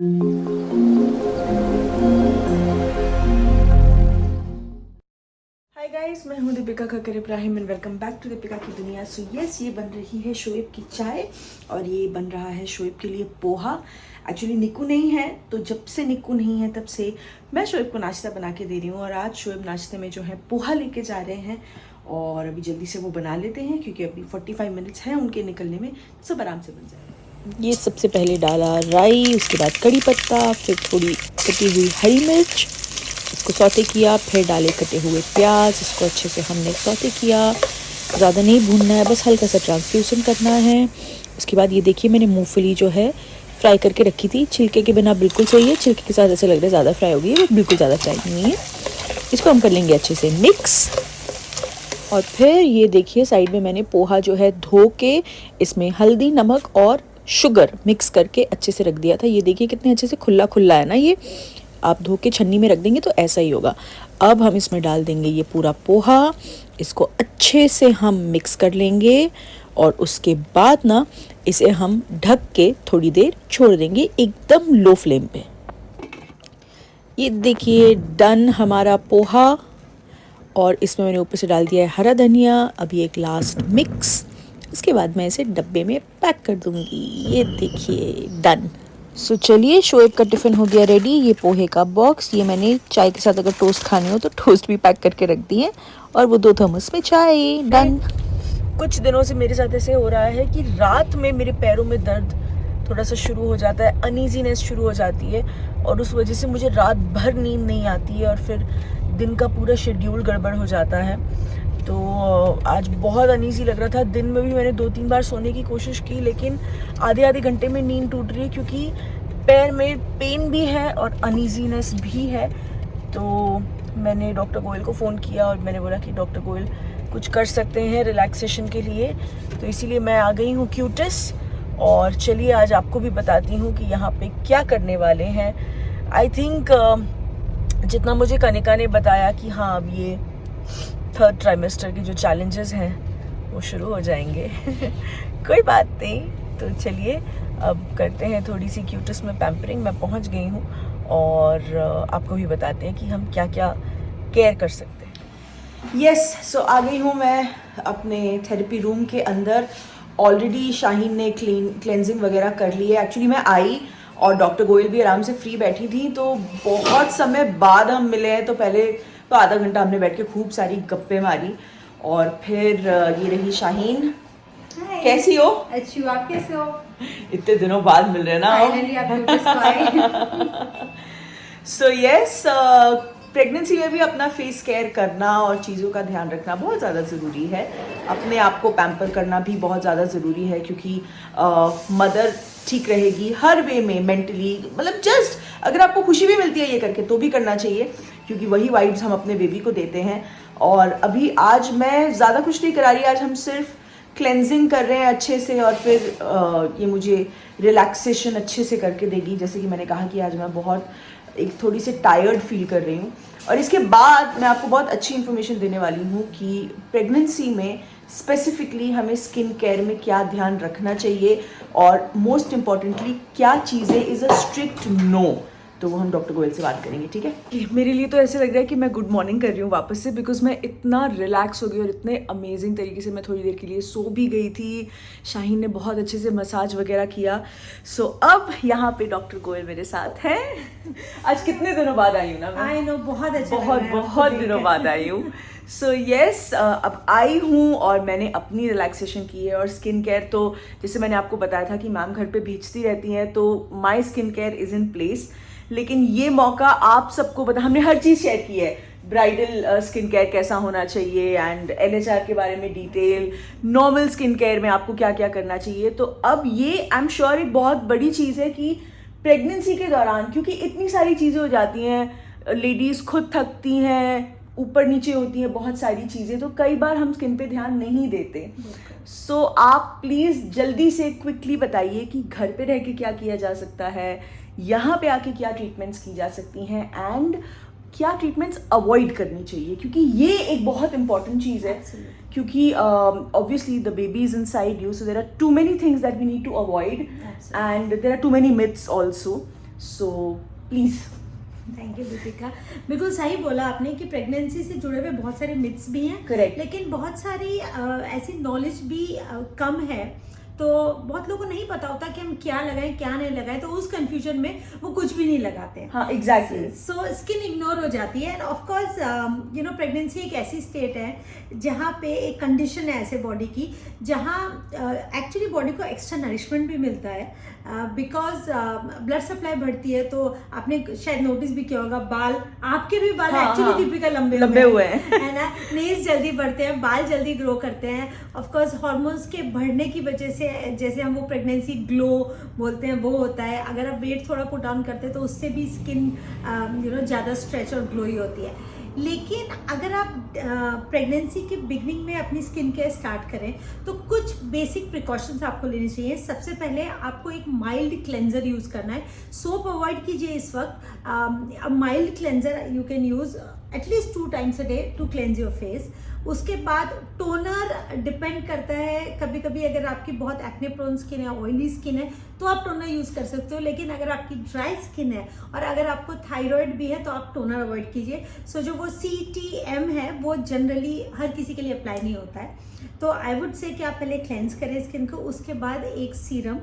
हाय guys, मैं हूँ Deepika Khakkar Ibrahim and welcome back to Deepika की दुनिया। सो यस, ये बन रही है शोएब की चाय और ये बन रहा है शोएब के लिए पोहा। एक्चुअली निक्कू नहीं है, तो जब से निक्कू नहीं है तब से मैं शोएब को नाश्ता बना के दे रही हूँ। और आज शोएब नाश्ते में जो है पोहा लेके जा रहे हैं और अभी जल्दी से वो बना लेते हैं क्योंकि अभी 45 मिनट्स हैं उनके निकलने में, सब आराम से बन जाएगा। ये सबसे पहले डाला राई, उसके बाद कड़ी पत्ता, फिर थोड़ी कटी हुई हरी मिर्च, इसको सौते किया, फिर डाले कटे हुए प्याज, इसको अच्छे से हमने सौते किया। ज़्यादा नहीं भूनना है, बस हल्का सा ट्रांसल्यूसेंट करना है। उसके बाद ये देखिए, मैंने मूंगफली जो है फ्राई करके रखी थी, छिलके के बिना बिल्कुल सही है, छिलके के साथ ऐसे लग रहा है ज़्यादा फ्राई होगी, वो बिल्कुल ज़्यादा फ्राई नहीं है। इसको हम कर लेंगे अच्छे से मिक्स। और फिर ये देखिए, साइड में मैंने पोहा जो है धो के इसमें हल्दी, नमक और शुगर मिक्स करके अच्छे से रख दिया था। ये देखिए कितने अच्छे से खुला खुला है ना, ये आप धो के छन्नी में रख देंगे तो ऐसा ही होगा। अब हम इसमें डाल देंगे ये पूरा पोहा, इसको अच्छे से हम मिक्स कर लेंगे और उसके बाद ना इसे हम ढक के थोड़ी देर छोड़ देंगे एकदम लो फ्लेम पे। ये देखिए डन हमारा पोहा, और इसमें मैंने ऊपर से डाल दिया है हरा धनिया। अभी एक लास्ट मिक्स, इसके बाद मैं इसे डब्बे में पैक कर दूंगी। ये देखिए डन। सो चलिए, शोएब का टिफ़िन हो गया रेडी। ये पोहे का बॉक्स, ये मैंने चाय के साथ अगर टोस्ट खानी हो तो टोस्ट भी पैक करके रख दिए, और वो 2 थर्मस में चाय। डन। कुछ दिनों से मेरे साथ ऐसे हो रहा है कि रात में मेरे पैरों में दर्द थोड़ा सा शुरू हो जाता है, अनईजीनेस शुरू हो जाती है, और उस वजह से मुझे रात भर नींद नहीं आती है और फिर दिन का पूरा शेड्यूल गड़बड़ हो जाता है। तो आज बहुत अनईजी लग रहा था। दिन में भी मैंने 2-3 बार सोने की कोशिश की, लेकिन आधे घंटे में नींद टूट रही है क्योंकि पैर में पेन भी है और अनईजीनेस भी है। तो मैंने डॉक्टर गोयल को फ़ोन किया और मैंने बोला कि डॉक्टर गोयल कुछ कर सकते हैं रिलैक्सेशन के लिए, तो इसीलिए मैं आ गई हूँ क्यूटिस। और चलिए आज आपको भी बताती हूँ कि यहाँ पे क्या करने वाले हैं। आई थिंक जितना मुझे कनिका ने बताया कि हाँ, अब ये 3rd ट्राइमेस्टर के जो चैलेंजेस हैं वो शुरू हो जाएंगे। कोई बात नहीं, तो चलिए अब करते हैं थोड़ी सी क्यूटिस में पैम्परिंग। मैं पहुंच गई हूँ और आपको भी बताते हैं कि हम क्या क्या केयर कर सकते हैं। यस, सो आ गई हूँ मैं अपने थेरेपी रूम के अंदर। ऑलरेडी शाहीन ने क्लेंजिंग वगैरह कर ली है। एक्चुअली मैं आई और डॉक्टर गोयल भी आराम से फ्री बैठी थी, तो बहुत समय बाद हम मिले हैं। तो पहले तो आधा घंटा हमने बैठ के खूब सारी गप्पे मारी, और फिर ये रही शाहीन। कैसी हो? अच्छी हो, आप कैसे हो? इतने दिनों बाद मिल रहे ना। सो यस, प्रेगनेंसी में भी अपना फेस केयर करना और चीज़ों का ध्यान रखना बहुत ज़्यादा ज़रूरी है। अपने आप को पैम्पर करना भी बहुत ज़्यादा ज़रूरी है, क्योंकि मदर ठीक रहेगी हर वे में, मेंटली, मतलब जस्ट अगर आपको खुशी भी मिलती है ये करके तो भी करना चाहिए, क्योंकि वही वाइब्स हम अपने बेबी को देते हैं। और अभी आज मैं ज़्यादा कुछ नहीं करा रही, आज हम सिर्फ क्लेंजिंग कर रहे हैं अच्छे से, और फिर ये मुझे रिलैक्सेशन अच्छे से करके देगी। जैसे कि मैंने कहा कि आज मैं बहुत थोड़ी सी टायर्ड फील कर रही हूँ। और इसके बाद मैं आपको बहुत अच्छी इन्फॉर्मेशन देने वाली हूँ कि प्रेगनेंसी में स्पेसिफिकली हमें स्किन केयर में क्या ध्यान रखना चाहिए, और मोस्ट इम्पॉर्टेंटली क्या चीज़ें इज़ अ स्ट्रिक्ट नो। तो वो हम डॉक्टर गोयल से बात करेंगे, ठीक है। मेरे लिए तो ऐसे लग रहा है कि मैं गुड मॉर्निंग कर रही हूँ वापस से, बिकॉज मैं इतना रिलैक्स हो गई और इतने अमेजिंग तरीके से मैं थोड़ी देर के लिए सो भी गई थी। शाहीन ने बहुत अच्छे से मसाज वगैरह किया। सो अब यहाँ पे डॉक्टर गोयल मेरे साथ हैं। आज कितने दिनों बाद आई हूँ ना मैं। आई नो, बहुत अच्छा, बहुत दिनों बाद आई हूँ। सो यस, अब आई हूँ और मैंने अपनी रिलैक्सेशन की है। और स्किन केयर तो जैसे मैंने आपको बताया था कि मैम घर पे भेजती रहती हैं, तो my skin care is in place. लेकिन ये मौका आप सबको बता, हमने हर चीज़ शेयर की है, ब्राइडल स्किन केयर कैसा होना चाहिए एंड LHR के बारे में डिटेल, नॉर्मल स्किन केयर में आपको क्या क्या करना चाहिए। तो अब ये आई एम श्योर एक बहुत बड़ी चीज़ है कि प्रेगनेंसी के दौरान, क्योंकि इतनी सारी चीज़ें हो जाती हैं, लेडीज़ खुद थकती हैं, ऊपर नीचे होती हैं बहुत सारी चीज़ें, तो कई बार हम स्किन पे ध्यान नहीं देते। सो आप प्लीज़ जल्दी से क्विकली बताइए कि घर पे रह के क्या किया जा सकता है, यहाँ पे आके क्या ट्रीटमेंट्स की जा सकती हैं, एंड क्या ट्रीटमेंट्स अवॉइड करनी चाहिए, क्योंकि ये एक बहुत इंपॉर्टेंट चीज़ है। क्योंकि obviously the baby is inside you, so there are too many things that we need to avoid, and there are too many myths also. So please. Thank you Deepika, बिल्कुल सही बोला आपने कि प्रेगनेंसी से जुड़े हुए बहुत सारे मिथ्स भी हैं। Correct. लेकिन बहुत सारी ऐसी नॉलेज भी कम है, तो बहुत लोगों को नहीं पता होता कि हम क्या लगाएं क्या नहीं लगाएं, तो उस कंफ्यूजन में वो कुछ भी नहीं लगाते हैं। हाँ एग्जैक्टली। सो स्किन इग्नोर हो जाती है। End of course you know pregnancy एक ऐसी स्टेट है जहाँ पे एक कंडीशन है ऐसे बॉडी की, जहाँ एक्चुअली बॉडी को एक्स्ट्रा नरिशमेंट भी मिलता है बिकॉज ब्लड सप्लाई बढ़ती है। तो आपने शायद नोटिस भी किया होगा, बाल, आपके भी बाल एक्चुअली दीपिका लंबे हुए हैं है ना, नेल्स जल्दी बढ़ते हैं, बाल जल्दी ग्रो करते हैं। ऑफ कोर्स हार्मोन्स के बढ़ने की वजह से, जैसे हम वो प्रेगनेंसी ग्लो बोलते हैं, वो होता है। अगर आप वेट थोड़ा पुट डाउन करते हैं तो उससे भी स्किन यू नो ज़्यादा स्ट्रेच और ग्लोई होती है। लेकिन अगर आप प्रेगनेंसी के बिगनिंग में अपनी स्किन केयर स्टार्ट करें तो कुछ बेसिक प्रिकॉशंस आपको लेने चाहिए। सबसे पहले आपको एक माइल्ड क्लेंजर यूज़ करना है। सोप अवॉइड कीजिए इस वक्त। Mild cleanser you can use at least 2 times a day to cleanse your face. उसके बाद टोनर डिपेंड करता है, कभी कभी अगर आपकी बहुत एक्ने प्रोन स्किन है, ऑयली स्किन है, तो आप टोनर यूज़ कर सकते हो। लेकिन अगर आपकी ड्राई स्किन है और अगर आपको थायराइड भी है तो आप टोनर अवॉइड कीजिए। सो जो वो CTM है वो जनरली हर किसी के लिए अप्लाई नहीं होता है। तो आई वुड से कि आप पहले क्लेंस करें स्किन को, उसके बाद एक सीरम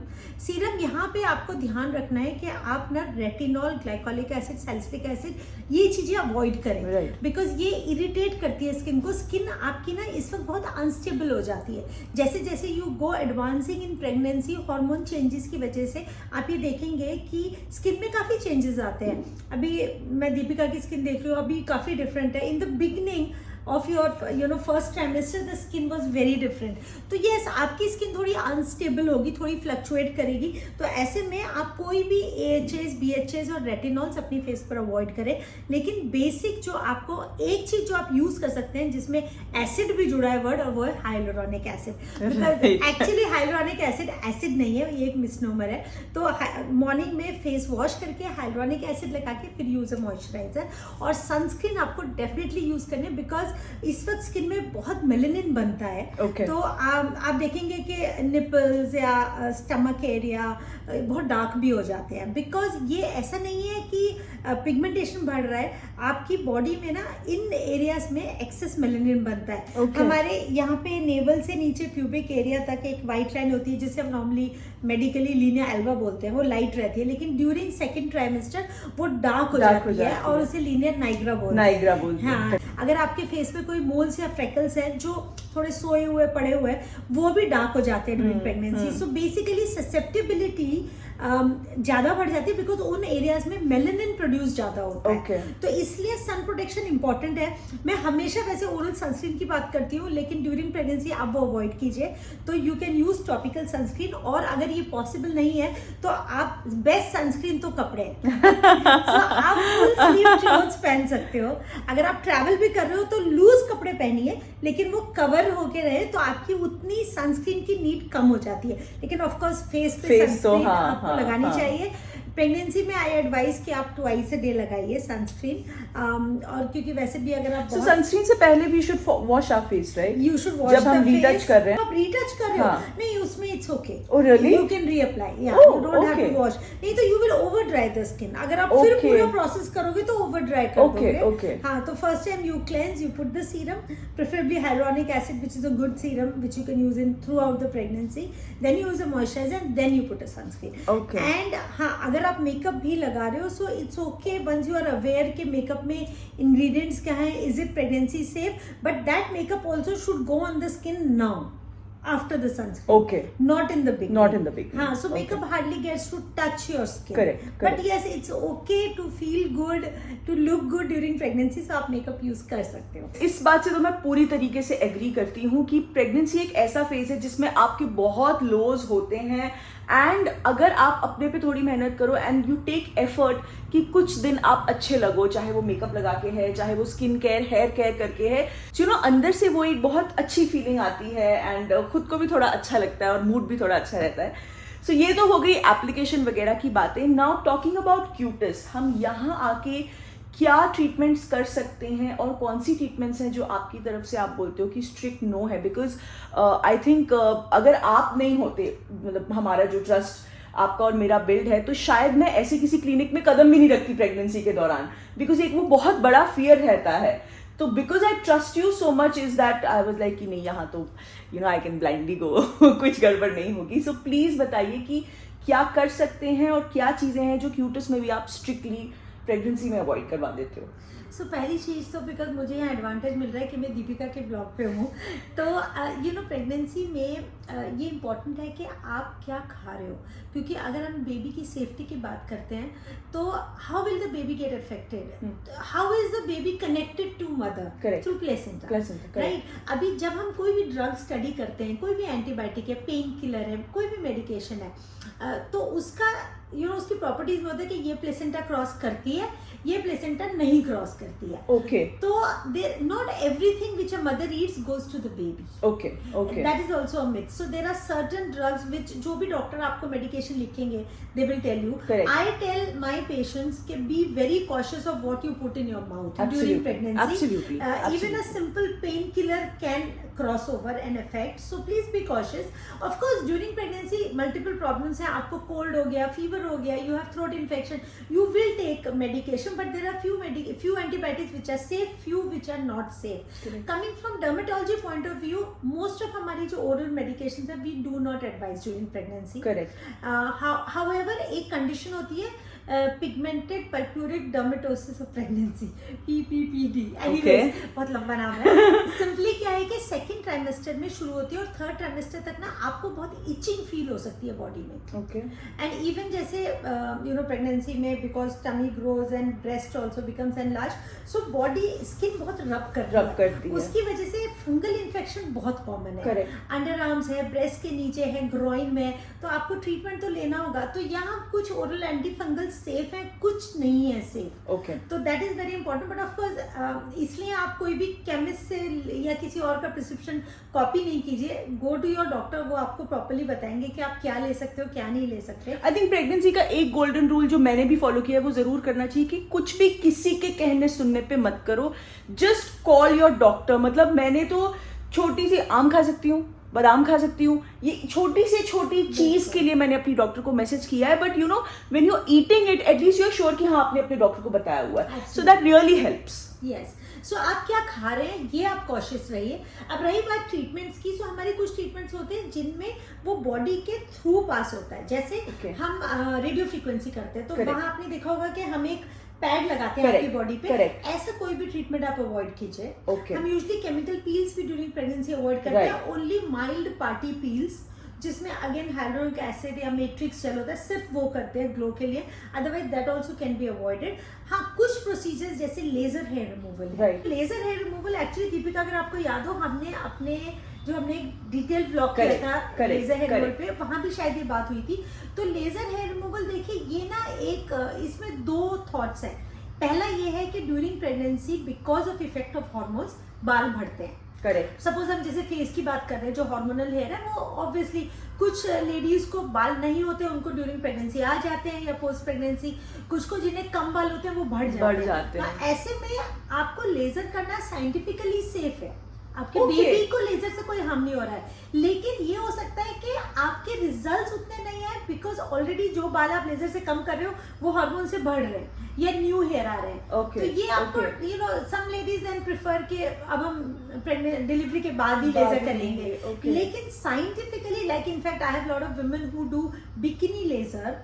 यहाँ पे आपको ध्यान रखना है कि आप ना retinol, glycolic acid, salicylic acid ये चीज़ें अवॉइड करें बिकॉज ये इरिटेट करती है स्किन को। स्किन आपकी ना इस वक्त बहुत अनस्टेबल हो जाती है। जैसे जैसे you go advancing in pregnancy, hormone changes की वजह से आप ये देखेंगे कि स्किन में काफ़ी चेंजेस आते हैं। अभी मैं दीपिका की स्किन देख रही हूँ, अभी काफ़ी डिफरेंट है। In the beginning of your you know first trimester the skin was very different। तो yes, आपकी स्किन थोड़ी अनस्टेबल होगी, थोड़ी फ्लक्चुएट करेगी। तो ऐसे में आप कोई भी AHAs, BHAs और रेटिनॉल्स अपनी फेस पर अवॉइड करें। लेकिन बेसिक जो आपको एक चीज जो आप यूज कर सकते हैं जिसमें एसिड भी जुड़ा है वर्ड, और वो है hyaluronic acid. Because actually hyaluronic acid नहीं है, ये एक मिसनोमर है। तो मॉर्निंग में फेस वॉश करके हाइलोरॉनिक एसिड लगा के फिर यूज अ मॉइस्चराइजर। और सनस्क्रीन आपको डेफिनेटली यूज करनी है बिकॉज इस वक्त स्किन में बहुत मेलेनिन बनता है। तो आप देखेंगे कि निपल्स या स्टमक एरिया बहुत डार्क भी हो जाते हैं बिकॉज ये ऐसा नहीं है कि पिगमेंटेशन बढ़ रहा है, आपकी बॉडी में ना इन एरियाज में एक्सेस मेलेनिन बनता है। हमारे यहाँ पे नेवल से नीचे प्यूबिक एरिया तक एक वाइट लाइन होती है जिसे हम नॉर्मली मेडिकली लीनिया एल्बा बोलते हैं, वो लाइट रहती है। लेकिन ड्यूरिंग सेकंड ट्राइमेस्टर वो डार्क हो जाती है और उसे लीनियर नाइग्रा बोलते हैं। हाँ, अगर आपके फेस पे कोई मोल्स या फ्रेकल्स हैं जो थोड़े सोए हुए पड़े हुए वो भी डार्क हो जाते हैं during pregnancy. So basically susceptibility ज़्यादा बढ़ जाती है बिकॉज उन एरियाज में मेलेनिन प्रोड्यूस ज़्यादा होता है। तो इसलिए सन प्रोटेक्शन इंपॉर्टेंट है। मैं हमेशा वैसे ओरल सनस्क्रीन की बात करती हूँ, लेकिन ड्यूरिंग प्रेगनेंसी आप वो अवॉइड कीजिए। तो you can use topical sunscreen, और अगर ये पॉसिबल नहीं है तो आप बेस्ट सनस्क्रीन तो कपड़े so, आप फुल स्लीव क्लोथ्स पहन सकते हो। अगर आप ट्रैवल भी कर रहे हो तो लूज कपड़े पहनिए, लेकिन वो कवर होके रहे तो आपकी उतनी सनस्क्रीन की नीड कम हो जाती है। लेकिन ऑफ कोर्स फेस पे सनस्क्रीन आपको लगानी चाहिए। प्रेगनेंसी में आई एडवाइस कि आप ट्वाइस अ डे लगाइए सनस्क्रीन। और क्योंकि वैसे भी अगर आप सनस्क्रीन से पहले भी should wash our face, right? You should wash जब हम रीटच कर रहे हैं। आप रीटच कर रहे हो नहीं, उसमें it's okay. Oh really? You can reapply, या you don't have to wash. नहीं तो you will over dry the skin. अगर आप फिर पूरा प्रोसेस करोगे तो ओवर ड्राई कर दोगे। हाँ, तो first time you cleanse, you put the serum, preferably hyaluronic acid, which is a good serum which you can use in throughout the pregnancy. Then you use a moisturizer and then you put a sunscreen. Okay. And हाँ, अगर आप makeup भी लगा रहे हो so it's okay once you are aware कि makeup में ingredients क्या हैं, is it pregnancy safe, but that makeup also should go on the skin now. After the sunscreen. Okay. Not in the beginning. Not in the beginning. हाँ, so makeup hardly gets to touch your skin. Correct. But yes, it's okay to feel good, to look good during pregnancy. So आप makeup use कर सकते हो। इस बात से तो मैं पूरी तरीके से एग्री करती हूँ कि प्रेगनेंसी एक ऐसा फेज है जिसमें आपके बहुत लोज होते हैं, एंड अगर आप अपने पे थोड़ी मेहनत करो एंड यू टेक एफर्ट कि कुछ दिन आप अच्छे लगो, चाहे वो मेकअप लगा के है, चाहे वो स्किन केयर, हेयर केयर करके है, अंदर से वो एक बहुत अच्छी फीलिंग आती है एंड खुद को भी थोड़ा अच्छा लगता है और मूड भी थोड़ा अच्छा रहता है। सो ये तो हो गई एप्लीकेशन वगैरह की बातें। नाउ टॉकिंग अबाउट क्यूटिस, हम यहाँ आके क्या ट्रीटमेंट्स कर सकते हैं और कौन सी ट्रीटमेंट्स हैं जो आपकी तरफ से आप बोलते हो कि स्ट्रिक्ट नो है? बिकॉज आई थिंक अगर आप नहीं होते, मतलब हमारा जो ट्रस्ट आपका और मेरा बिल्ड है, तो शायद मैं ऐसे किसी क्लिनिक में कदम भी नहीं रखती प्रेगनेंसी के दौरान, बिकॉज एक वो बहुत बड़ा फियर रहता है. तो because I trust you so much is that I was like कि नहीं, यहाँ तो you know I can blindly गो, कुछ गड़बड़ नहीं होगी. सो प्लीज बताइए कि क्या कर सकते हैं और क्या चीजें हैं जो क्यूटस में भी आप स्ट्रिक्टली प्रेगनेंसी में अवॉइड करवा देते हो. सो पहली चीज़ तो बिकॉज मुझे यहाँ एडवांटेज मिल रहा है कि मैं दीपिका के ब्लॉग पे हूँ, तो यू नो प्रेगनेंसी में ये इम्पॉर्टेंट है कि आप क्या खा रहे हो, क्योंकि अगर हम बेबी की सेफ्टी की बात करते हैं तो how will the baby get affected, how is the baby connected to mother through placenta, right. अभी जब हम कोई भी ड्रग स्टडी करते हैं, कोई भी एंटीबायोटिक है, पेन किलर है, कोई भी मेडिकेशन है, तो उसका यू नो उसकी प्रॉपर्टीज में होता है कि ये प्लेसेंटा क्रॉस करती है, ये प्लेसेंटा नहीं क्रॉस करती है. ओके. तो not everything which a mother eats goes to the baby. Okay. Okay. That is also a myth. So there are certain drugs which जो भी डॉक्टर आपको मेडिकेशन लिखेंगे they will tell you. I tell my patients के be very cautious of what you put in your mouth during pregnancy. Even a simple pain killer can cross over and affect, so please be cautious. Of course during pregnancy multiple problems हैं, आपको cold हो गया, fever हो गया, you have throat infection, you will take medication, but there are few antibiotics which are safe, few which are not safe. Correct. Coming from dermatology point of view, most of हमारी जो oral medications है we do not advise during pregnancy. Correct. However एक condition होती है pigmented purpuric dermatosis of pregnancy, PPPD. Anyways बहुत लंबा नाम है. सिंपली क्या है कि सेकंड ट्राइमेस्टर में शुरू होती है और थर्ड ट्राइमेस्टर तक ना आपको बहुत इचिंग फील हो सकती है बॉडी में. ओके. एंड इवन जैसे यू नो प्रेगनेंसी में because tummy grows and breast also becomes enlarge, so body skin बहुत रब करती है. उसकी वजह से फंगल इन्फेक्शन बहुत कॉमन है. अंडर आर्म्स है, ब्रेस्ट के नीचे है, ग्रोइन में, तो आपको ट्रीटमेंट तो लेना होगा. तो यहाँ कुछ ओरल एंटी फंगल सेफ है, कुछ नहीं है सेफ. ओके. तो that is very important. But of course इसलिए आप कोई भी केमिस्ट से या किसी और का प्रिस्क्रिप्शन कॉपी नहीं कीजिए. गो टू योर डॉक्टर, वो आपको प्रॉपर्ली बताएंगे कि आप क्या ले सकते हो, क्या नहीं ले सकते. आई थिंक प्रेगनेंसी का एक गोल्डन रूल जो मैंने भी फॉलो किया है वो जरूर करना चाहिए कि कुछ भी किसी के कहने सुनने पे मत करो. Just call your doctor. मतलब मैंने तो छोटी सी आम खा सकती हूँ, बादाम खा सकती हूँ, ये छोटी से छोटी चीज के लिए मैंने अपनी डॉक्टर को मैसेज किया है. But you know when you are eating it at least you are sure कि हाँ आपने अपने डॉक्टर को बताया हुआ है. So that really helps. Yes. So आप क्या खा रहे हैं ये आप कॉशियस रहिए. अब रही बात ट्रीटमेंट्स की, सो हमारे कुछ ट्रीटमेंट्स होते हैं जिनमें वो बॉडी के थ्रू पास होता है. जैसे हम रेडियो फ्रीक्वेंसी करते हैं, तो वहां आपने देखा होगा कि हम एक पैड लगाते हैं आपकी बॉडी पे. ऐसा कोई भी ट्रीटमेंट आप अवॉइड कीजिए. हम यूजुअली केमिकल पील्स भी ड्यूरिंग प्रेगनेंसी अवॉइड करते हैं. ओनली माइल्ड पार्टी पील्स जिसमें अगेन हाइड्रोनिक एसिड या मैट्रिक्स जेल होता है, सिर्फ वो करते हैं ग्लो के लिए. Otherwise that also can be avoided. हाँ, कुछ प्रोसीजर्स जैसे laser hair removal. Laser hair removal actually Deepika अगर आपको याद हो, हमने हमने एक डिटेल ब्लॉग किया था लेजर हेयर रिमूवल पे, वहां भी शायद ये बात हुई थी. तो लेजर हेयर रिमूवल देखिए, ये ना एक इसमें दो थॉट्स है. पहला ये है कि during pregnancy because of effect of hormones बाल बढ़ते हैं. करेक्ट. सपोज हम जैसे फेस की बात कर रहे हैं, जो हार्मोनल हेयर है वो ऑब्वियसली कुछ लेडीज को बाल नहीं होते, उनको ड्यूरिंग प्रेगनेंसी आ जाते हैं या पोस्ट प्रेगनेंसी. कुछ को जिन्हें कम बाल होते हैं वो बढ़ जाते हैं. तो ऐसे में आपको लेजर करना साइंटिफिकली सेफ है. आपके बेबी को लेजर से कोई हार्म नहीं हो रहा है. लेकिन ये हो सकता है कि आपके रिजल्ट्स उतने नहीं आए बिकॉज ऑलरेडी जो बाल आप लेजर से कम कर रहे हो वो हार्मोन से बढ़ रहे हैं या न्यू हेयर आ रहे हैं. तो ये आपको you know some ladies then prefer कि अब हम डिलीवरी के बाद ही लेजर करेंगे. लेकिन scientifically like in fact I have lot of women who do bikini laser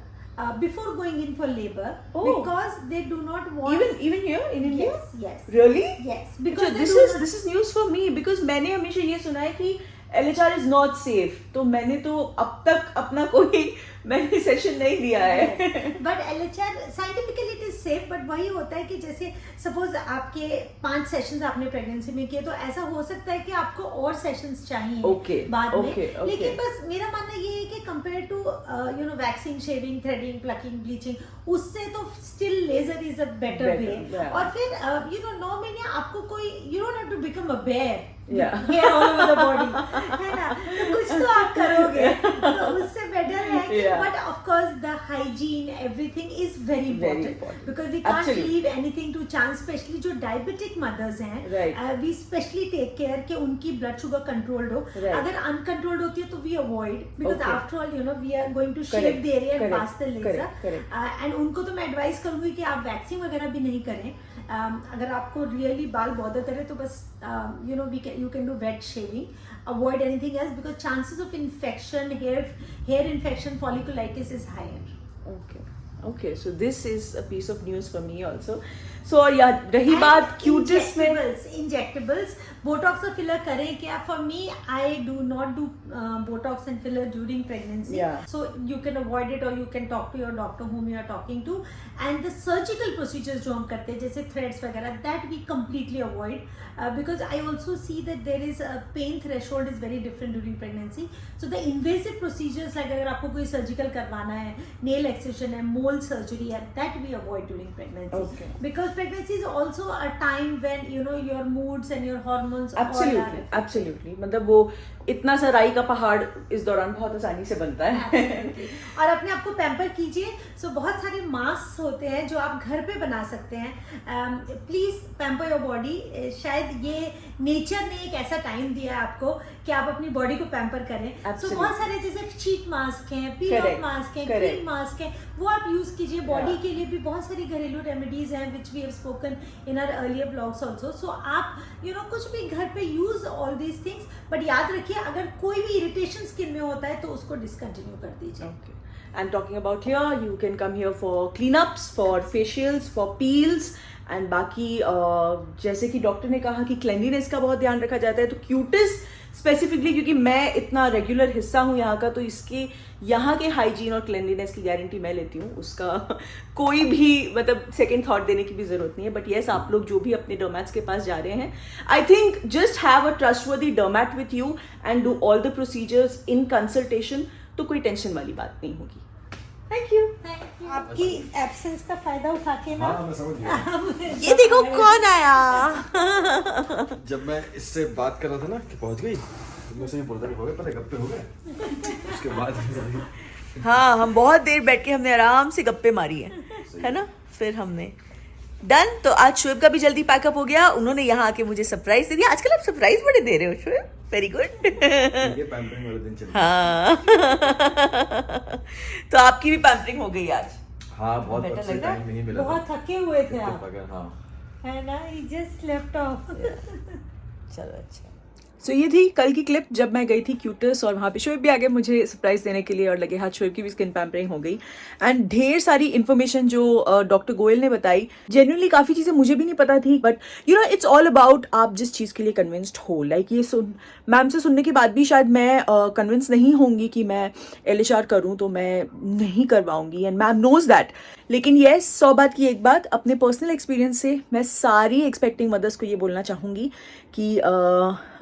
before going in for labor because they do not want. Even here in India. Yes. Really? Yes. Because this is news for me because मैंने हमेशा ये सुना है कि LHR is not safe. तो मैंने तो अब तक अपना कोई मैंने सेशन नहीं लिया है. But LHR scientifically it is safe. But वही होता है कि जैसे सपोज आपके 5 सेशंस आपने प्रेगनेंसी में किए, तो ऐसा हो सकता है कि आपको और सेशंस चाहिए बाद में. लेकिन बस मेरा मानना ये है कि compare to you know waxing, shaving, threading, plucking, bleaching, उससे तो still laser is a better way. और फिर यू नो 9 महीने आपको कोई you don't have to become a bear. Hair all over the body है ना, तो कुछ तो आप करोगे. तो उससे बेटर है Yeah. but of course the hygiene, everything is very important, important. because we can't Absolutely. leave anything to chance, especially जो diabetic mothers हैं, Right. we specially take care कि उनकी blood sugar controlled हो. Right. अगर uncontrolled होती है तो we avoid, because Okay. after all we are going to Correct. shave the area and Correct. pass the laser. Correct. And उनको तो मैं advise करूँगी कि आप वैक्सीन वगैरह भी नहीं करें. अगर आपको रियली बाल बॉदर करे तो बस you can do wet shaving, avoid anything else, because chances of infection, hair infection, folliculitis is higher. Okay, so this is a piece of news for me also. So yeah, रही बात cuteness में, injectables, botox और filler करें क्या? For me, I do not do botox and filler during pregnancy. Yeah. So you can avoid it, or you can talk to your doctor whom you are talking to. And the surgical procedures जो हम करते हैं जैसे threads वगैरह, that we completely avoid, because I also see that there is a pain threshold is very different during pregnancy. So the invasive procedures, like अगर आपको कोई surgical करवाना है, nail excision है, mole surgery है, that we avoid during pregnancy. Okay. Because pregnancy is also a time when your moods and your hormones all are absolutely, affected. absolutely. मतलब वो इतना सा राई का पहाड़ इस दौरान बहुत आसानी से बनता है. Absolutely. और अपने आप को पैम्पर कीजिए. सो बहुत सारे मास्क होते हैं जो आप घर पे बना सकते हैं. Please pamper your body. शायद ये नेचर ने एक ऐसा टाइम दिया है आपको कि आप अपनी बॉडी को पैम्पर करें. सो Absolutely. बहुत सारे जैसे शीट मास्क हैं, पील ऑफ Correct. मास्क हैं, Correct. क्रीम मास्क हैं, वो आप यूज कीजिए. Body Yeah. के लिए भी बहुत सारी घरेलू रेमेडीज हैं which we have spoken in our earlier blogs also. So आप कुछ भी घर पे use all these things, but याद रखिए अगर कोई भी इरिटेशन स्किन में होता है तो उसको डिसकंटिन्यू कर दीजिए. Okay. And talking about here, you can come here for cleanups, for facials, for peels, and बाकी जैसे कि डॉक्टर ने कहा कि क्लेanliness का बहुत ध्यान रखा जाता है, तो क्यूटिस स्पेसिफिकली क्योंकि मैं इतना रेगुलर हिस्सा हूँ यहाँ का, तो इसके यहाँ के हाइजीन और क्लेanliness की गारंटी मैं लेती हूँ. उसका कोई भी मतलब सेकेंड थॉट देने की भी जरूरत नहीं है. बट येस, आप लोग जो भी अपने डर्मैट्स के पास जा रहे हैं, I think just have a trustworthy डर्मैट with you and do all the procedures in consultation, तो कोई टेंशन वाली बात नहीं होगी. Thank you. आपकी एब्सेंस का फायदा उठा के ना, हाँ मैं समझ गया. ये देखो कौन आया. जब मैं इससे बात कर रहा था ना कि पहुंच गई, तो मैं उसे बोलता हो गए, पहले गप्पे हो गए, उसके बाद हाँ, हम बहुत देर बैठ के हमने आराम से गप्पे मारी है ना. फिर हमने डन. तो आज शोएब का भी जल्दी पैकअप हो गया. उन्होंने यहाँ आके मुझे सरप्राइज दे दिया. आजकल आप सरप्राइज बड़े दे रहे हो शोएब. Very good. ये पैम्परिंग वाले दिन चल. हाँ. तो आपकी भी पैम्परिंग हो गई आज. हाँ बहुत Better अच्छे लग रहा है? टाइम नहीं मिला. बहुत थके हुए थे आप, अगर हाँ है ना. ही जस्ट लेफ्ट ऑफ. चलो अच्छा. सो ये थी कल की क्लिप जब मैं गई थी क्यूटस, और वहाँ पे शोएब भी आ गए मुझे सरप्राइज देने के लिए, और लगे हाथ शोएब की भी स्किन पैम्परिंग हो गई. एंड ढेर सारी इन्फॉर्मेशन जो डॉक्टर गोयल ने बताई, जेन्युइनली काफ़ी चीज़ें मुझे भी नहीं पता थी. बट इट्स ऑल अबाउट आप जिस चीज़ के लिए कन्विंस्ड हो. लाइक ये मैम से सुनने के बाद भी शायद मैं कन्विंस नहीं होंगी कि मैं LHR करूँ, तो मैं नहीं करवाऊंगी, एंड मैम नोज दैट. लेकिन येस, 100 बात की एक बात, अपने पर्सनल एक्सपीरियंस से मैं सारी एक्सपेक्टिंग मदर्स को ये बोलना चाहूँगी कि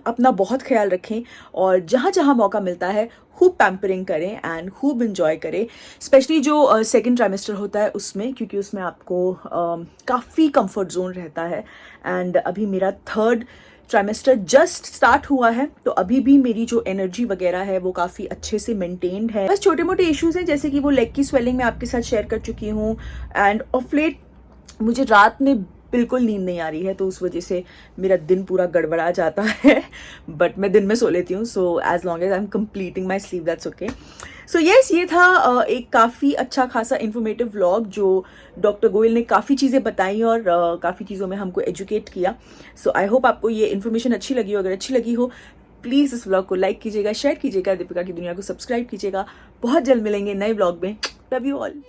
अपना बहुत ख्याल रखें, और जहाँ जहाँ मौका मिलता है खूब पैम्परिंग करें एंड खूब इंजॉय करें. स्पेशली जो सेकेंड ट्राइमेस्टर होता है उसमें, क्योंकि उसमें आपको काफ़ी कंफर्ट जोन रहता है. एंड अभी मेरा 3rd ट्राइमेस्टर जस्ट स्टार्ट हुआ है, तो अभी भी मेरी जो एनर्जी वगैरह है वो काफ़ी अच्छे से मेंटेन्ड है. बस छोटे मोटे इश्यूज हैं, जैसे कि वो लेग की स्वेलिंग मैं आपके साथ शेयर कर चुकी हूँ. एंड ऑफ लेट मुझे रात में बिल्कुल नींद नहीं आ रही है, तो उस वजह से मेरा दिन पूरा गड़बड़ा जाता है. बट मैं दिन में सो लेती हूँ, so as long as I am completing my sleep that's okay. So yes, ये था एक काफ़ी अच्छा खासा इन्फॉर्मेटिव व्लॉग जो डॉक्टर गोयल ने काफ़ी चीज़ें बताई और काफ़ी चीज़ों में हमको एजुकेट किया. सो आई होप आपको ये इन्फॉर्मेशन अच्छी लगी हो. अगर अच्छी लगी हो प्लीज़ इस व्लॉग को लाइक कीजिएगा, शेयर कीजिएगा, दीपिका की दुनिया को सब्सक्राइब कीजिएगा. बहुत जल्द मिलेंगे नए व्लॉग में. Love you all.